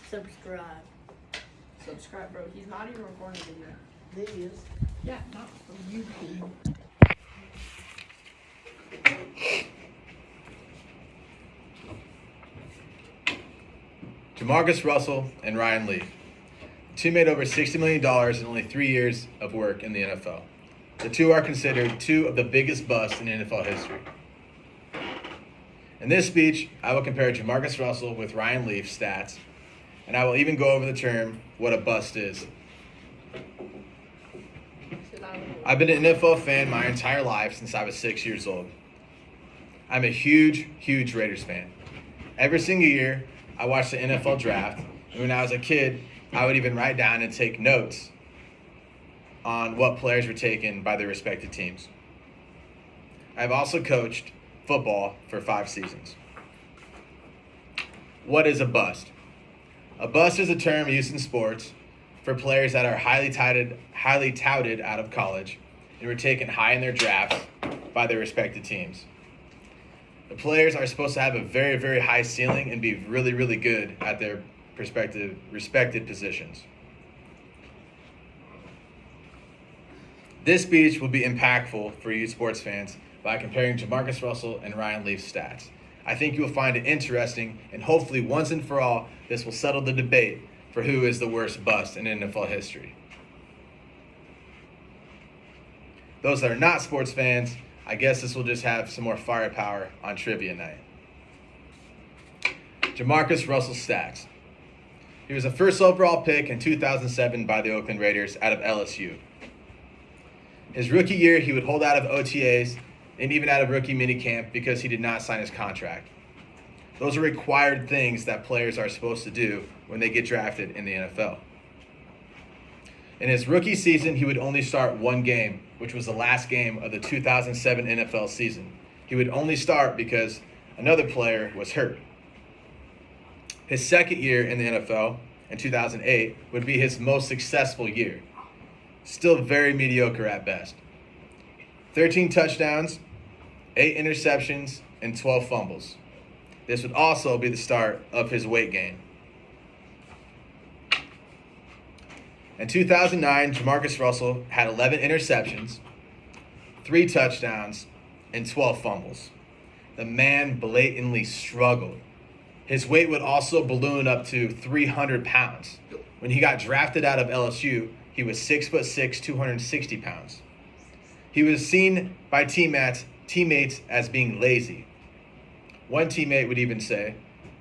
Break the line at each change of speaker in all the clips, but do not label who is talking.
Subscribe.
Subscribe, bro. He's not even recording a video.
There he is.
Yeah, not for YouTube.
Jamarcus Russell and Ryan Leaf. The two made over $60 million in only 3 years of work in the NFL. The two are considered two of the biggest busts in NFL history. In this speech, I will compare Jamarcus Russell with Ryan Leaf's stats, and I will even go over the term what a bust is. I've been an NFL fan my entire life since I was 6 years old. I'm a huge Raiders fan. Every single year, I watched the NFL draft, and when I was a kid, I would even write down and take notes on what players were taken by their respective teams. I've also coached football for 5 seasons. What is a bust? A bust is a term used in sports for players that are highly touted out of college and were taken high in their drafts by their respective teams. The players are supposed to have a very high ceiling and be really good at their respected positions. This speech will be impactful for you sports fans by comparing Jamarcus Russell and Ryan Leaf's stats. I think you will find it interesting, and hopefully once and for all, this will settle the debate for who is the worst bust in NFL history. Those that are not sports fans, I guess this will just have some more firepower on trivia night. Jamarcus Russell's stats. He was a first overall pick in 2007 by the Oakland Raiders out of LSU. His rookie year, he would hold out of OTAs and even out of rookie minicamp because he did not sign his contract. Those are required things that players are supposed to do when they get drafted in the NFL. In his rookie season, he would only start one game, which was the last game of the 2007 NFL season. He would only start because another player was hurt. His second year in the NFL, in 2008, would be his most successful year. Still very mediocre at best. 13 touchdowns, 8 interceptions, and 12 fumbles. This would also be the start of his weight gain. In 2009, Jamarcus Russell had 11 interceptions, 3 touchdowns, and 12 fumbles. The man blatantly struggled. His weight would also balloon up to 300 pounds. When he got drafted out of LSU, he was 6'6", 260 pounds. He was seen by teammates as being lazy. One teammate would even say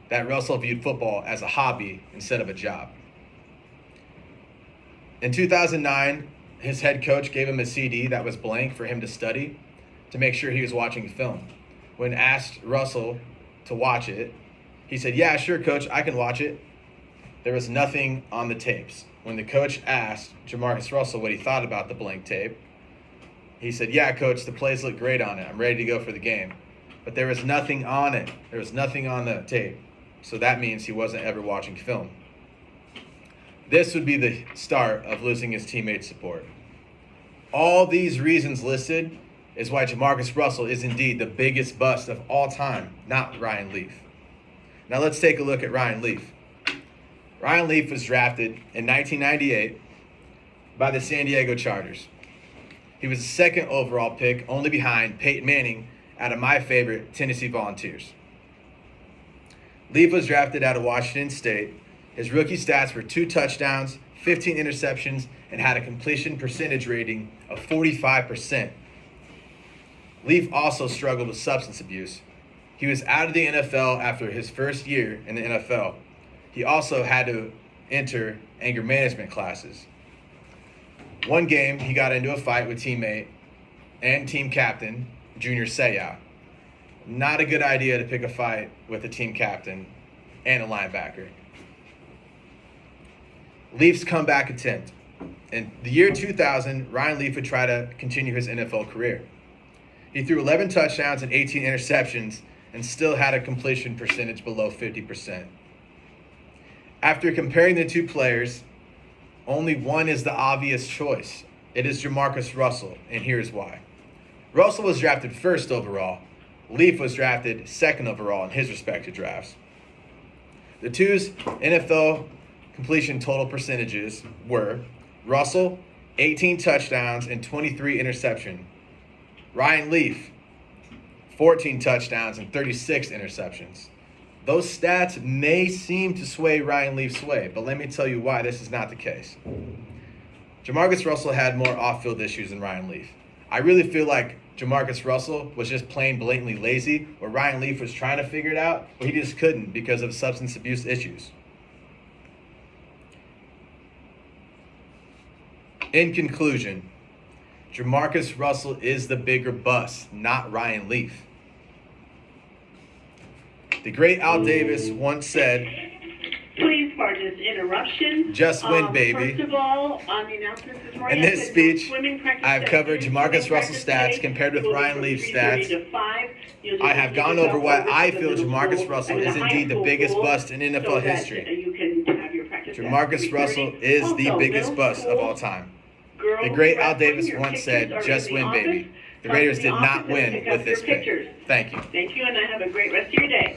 that Russell viewed football as a hobby instead of a job. In 2009, his head coach gave him a CD that was blank for him to study to make sure he was watching film. When asked Russell to watch it, he said, "Yeah, sure, coach, I can watch it." There was nothing on the tapes. When the coach asked Jamarcus Russell what he thought about the blank tape, he said, "Yeah, coach, the plays look great on it. I'm ready to go for the game." But there was nothing on it. There was nothing on the tape. So that means he wasn't ever watching film. This would be the start of losing his teammates' support. All these reasons listed is why Jamarcus Russell is indeed the biggest bust of all time, not Ryan Leaf. Now let's take a look at Ryan Leaf. Ryan Leaf was drafted in 1998 by the San Diego Chargers. He was the second overall pick, only behind Peyton Manning out of my favorite Tennessee Volunteers. Leaf was drafted out of Washington State. His rookie stats were 2 touchdowns, 15 interceptions, and had a completion percentage rating of 45%. Leaf also struggled with substance abuse. He was out of the NFL after his first year in the NFL. He also had to enter anger management classes. One game, he got into a fight with teammate and team captain, Junior Seau. Not a good idea to pick a fight with a team captain and a linebacker. Leaf's comeback attempt. In the year 2000, Ryan Leaf would try to continue his NFL career. He threw 11 touchdowns and 18 interceptions and still had a completion percentage below 50%. After comparing the two players, only one is the obvious choice. It is Jamarcus Russell, and here's why. Russell was drafted first overall. Leaf was drafted second overall in his respective drafts. The two's NFL completion total percentages were Russell, 18 touchdowns and 23 interception. Ryan Leaf, 14 touchdowns and 36 interceptions. Those stats may seem to sway Ryan Leaf's way, but let me tell you why this is not the case. Jamarcus Russell had more off-field issues than Ryan Leaf. I really feel like Jamarcus Russell was just plain blatantly lazy, where Ryan Leaf was trying to figure it out, but he just couldn't because of substance abuse issues. In conclusion, Jamarcus Russell is the bigger bust, not Ryan Leaf. The great Al Davis once said,
Please pardon this interruption.
Just win, baby.
First of all, on the announcements this morning,
In this
I said
speech,
no swimming practice
I've covered
today.
Jamarcus
Swimming
Russell's
practice
stats compared with
will be
Ryan
from
Leaf's
3:30
stats.
to 5. You'll
I
just
have
take
gone
yourself
over why
to
I
the
feel
middle
Jamarcus
school
Russell
and
is
the high
indeed the
school
biggest
pool
bust in
so
NFL
that
history.
you can have your practice at
Jamarcus
3:30.
Russell is the
Also,
biggest
middle
bust of
school
all time.
girls
The great Al
wrestling,
Davis
your
once
pictures
said,
are
just
in
win,
the
baby.
office.
The
Come
Raiders
to the
did
office
not
and
win
pick
with
up your
this pick.
pictures.
Thank you.
Thank you, and I have a great rest of your day.